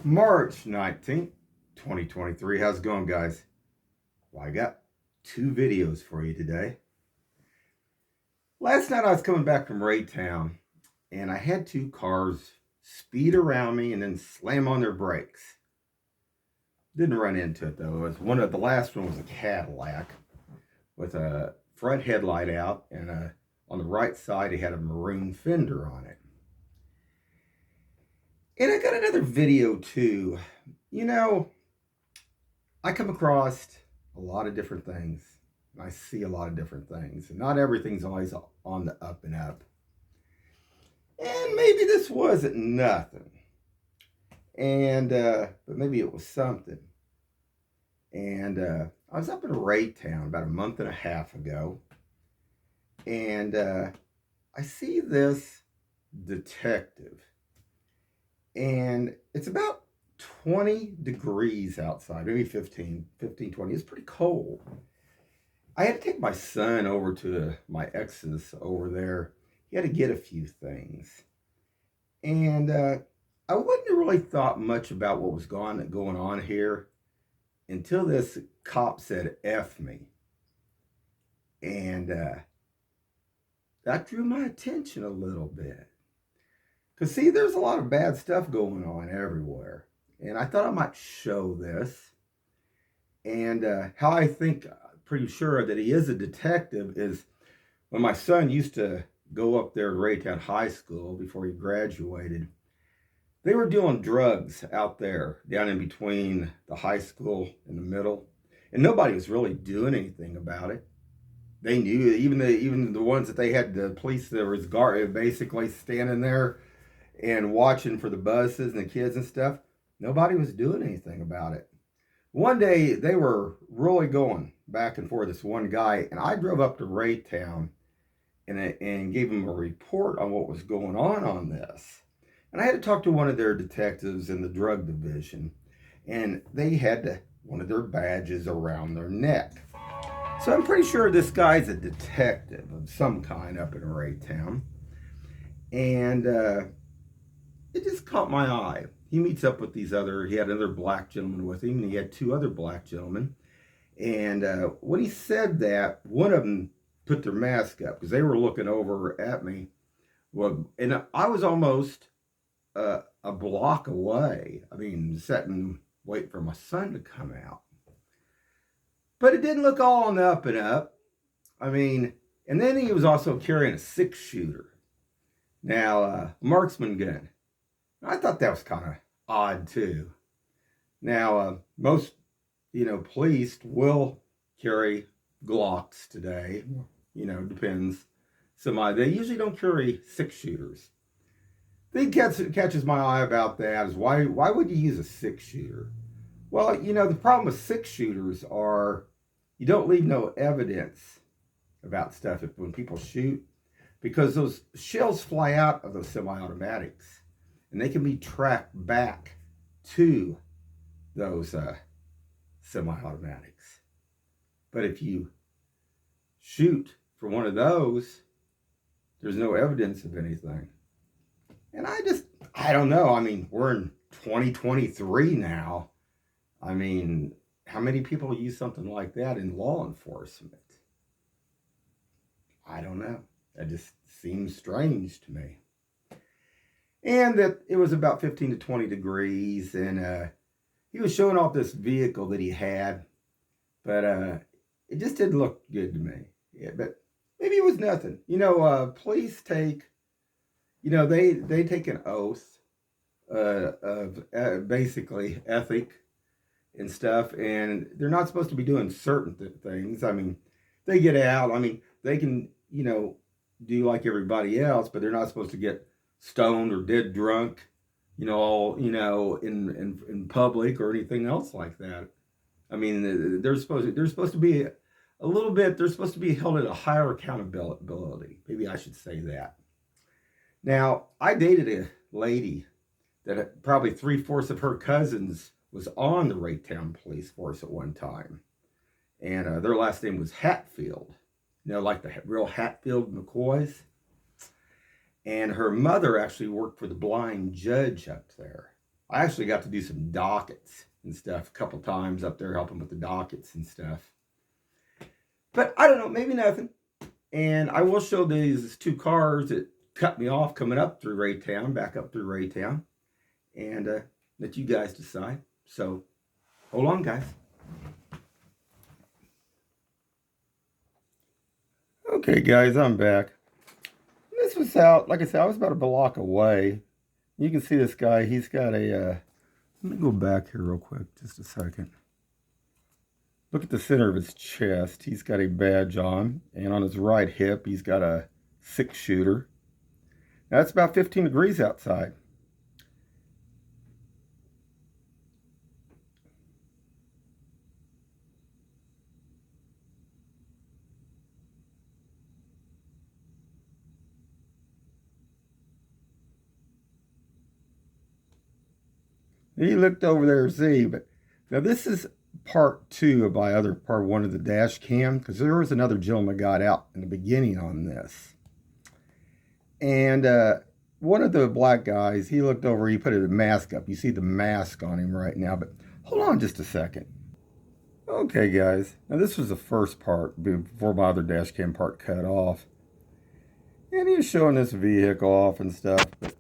March 19th, 2023. How's it going, guys? Well, I got two videos for you today. Last night I was coming back from Raytown and I had two cars speed around me and then slam on their brakes. Didn't run into it though. It was the last one was a Cadillac with a front headlight out and on the right side it had a maroon fender on it. And I got another video too. You know, I come across a lot of different things. I see a lot of different things. And not everything's always on the up and up. And maybe this wasn't nothing. But maybe it was something. And I was up in Raytown about a month and a half ago. And I see this detective. And it's about 20 degrees outside, maybe 15, 20. It's pretty cold. I had to take my son over to my ex's over there. He had to get a few things. And I wouldn't have really thought much about what was going on here until this cop said, F me. And that drew my attention a little bit. Because, see, there's a lot of bad stuff going on everywhere. And I thought I might show this. And how I think, pretty sure that he is a detective is when my son used to go up there to Raytown High School before he graduated, they were doing drugs out there down in between the high school and the middle. And nobody was really doing anything about it. They knew, even the ones that they had, the police that was basically standing there and watching for the buses and the kids and stuff, nobody was doing anything about it. One day, they were really going back and forth, this one guy, and I drove up to Raytown and gave him a report on what was going on this. And I had to talk to one of their detectives in the drug division, and they had one of their badges around their neck. So I'm pretty sure this guy's a detective of some kind up in Raytown. And it just caught my eye. He meets up with he had another black gentleman with him, and he had two other black gentlemen. And when he said that, one of them put their mask up because they were looking over at me. Well, and I was almost a block away. I mean, sitting, waiting for my son to come out. But it didn't look all on the up and up. I mean, and then he was also carrying a 6-shooter. Now, marksman gun. I thought that was kind of odd too. Now, most, police will carry Glocks today. Depends. They usually don't carry 6-shooters. The thing catches my eye about that is why would you use a 6-shooter? Well, the problem with 6-shooters are you don't leave no evidence about stuff when people shoot, because those shells fly out of those semi-automatics. And they can be tracked back to those semi-automatics. But if you shoot for one of those, there's no evidence of anything. And I don't know. I mean, we're in 2023 now. I mean, how many people use something like that in law enforcement? I don't know. That just seems strange to me. And that it was about 15 to 20 degrees. And he was showing off this vehicle that he had. But it just didn't look good to me. Yeah, but maybe it was nothing. Police take, they take an oath of basically ethic and stuff. And they're not supposed to be doing certain things. I mean, they get out. I mean, they can, do like everybody else. But they're not supposed to get stoned or dead drunk, all, in public or anything else like that. I mean, they're supposed to be a little bit, they're supposed to be held at a higher accountability. Maybe I should say that. Now, I dated a lady that probably 3/4 of her cousins was on the Raytown police force at one time. And their last name was Hatfield. Like the real Hatfield McCoys. And her mother actually worked for the blind judge up there. I actually got to do some dockets and stuff a couple times up there helping with the dockets and stuff. But I don't know, maybe nothing. And I will show these two cars that cut me off coming up through Raytown, back up through Raytown, and let you guys decide. So hold on, guys. Okay, guys, I'm back. This was out, like I said, I was about a block away. You can see this guy, he's got a, let me go back here real quick, just a second. Look at the center of his chest. He's got a badge on, and on his right hip, he's got a 6-shooter. Now, it's about 15 degrees outside. He looked over there to see, but now this is part 2 of my other part 1 of the dash cam, because there was another gentleman got out in the beginning on this. And one of the black guys, he looked over, he put a mask up. You see the mask on him right now, but hold on just a second. Okay, guys, now this was the first part before my other dash cam part cut off. And he was showing this vehicle off and stuff, but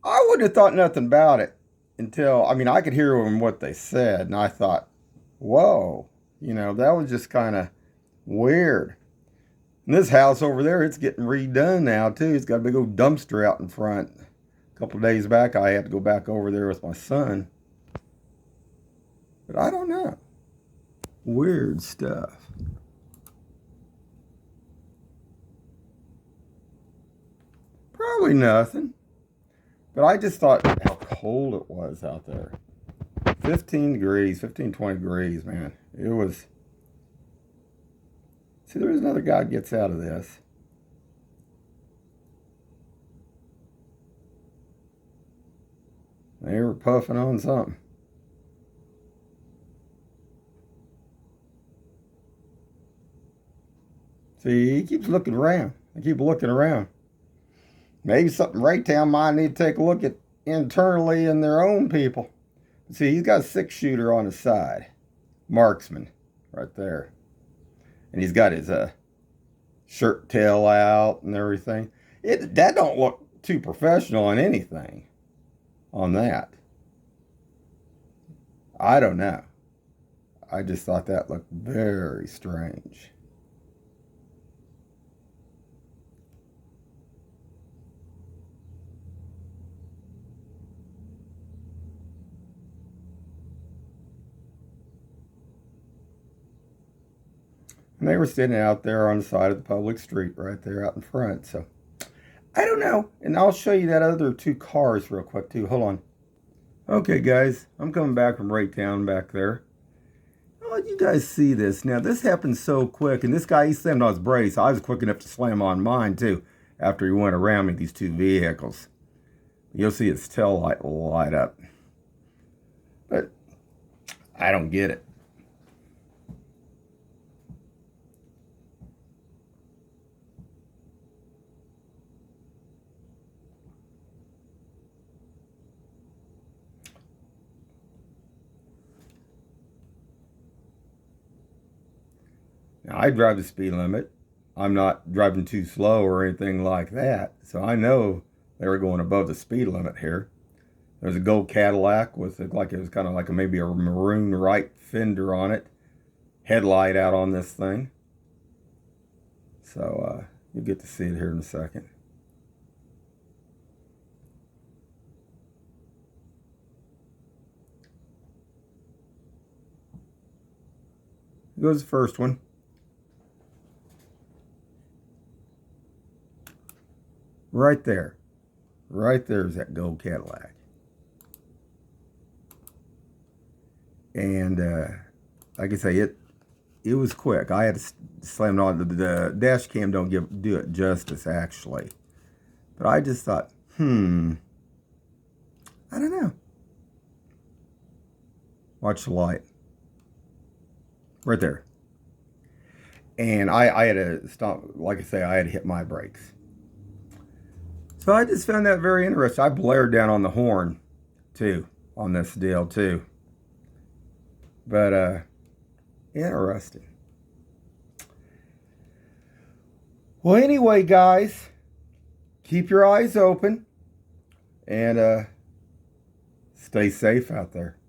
I wouldn't have thought nothing about it until, I mean, I could hear them what they said, and I thought, whoa, you know, that was just kind of weird. And this house over there, it's getting redone now, too. It's got a big old dumpster out in front. A couple of days back, I had to go back over there with my son. But I don't know. Weird stuff. Probably nothing. But I just thought how cold it was out there. 15 degrees, 15, 20 degrees, man. It was. See, there's another guy that gets out of this. They were puffing on something. See, he keeps looking around. I keep looking around. Maybe something Raytown might need to take a look at internally in their own people. See, he's got a 6-shooter on his side. Marksman, right there. And he's got his shirt tail out and everything. That don't look too professional on anything on that. I don't know. I just thought that looked very strange. And they were sitting out there on the side of the public street right there out in front. So, I don't know. And I'll show you that other 2 cars real quick, too. Hold on. Okay, guys. I'm coming back from Raytown back there. I'll let you guys see this. Now, this happened so quick. And this guy, he slammed on his brakes. I was quick enough to slam on mine, too, after he went around me, these 2 vehicles. You'll see his tail light up. But I don't get it. Now, I drive the speed limit. I'm not driving too slow or anything like that. So I know they were going above the speed limit here. There's a gold Cadillac with it was kind of like maybe a maroon right fender on it. Headlight out on this thing. So you'll get to see it here in a second. Here goes the first one. Right there. Right there is that gold Cadillac. And like I say, it was quick. I had to slam it on. The dash cam don't do it justice, actually. But I just thought, I don't know. Watch the light. Right there. And I had to stop, like I say, I had to hit my brakes. So I just found that very interesting. I blared down on the horn, too. on this deal too. But interesting. Well, anyway, guys, keep your eyes open and stay safe out there.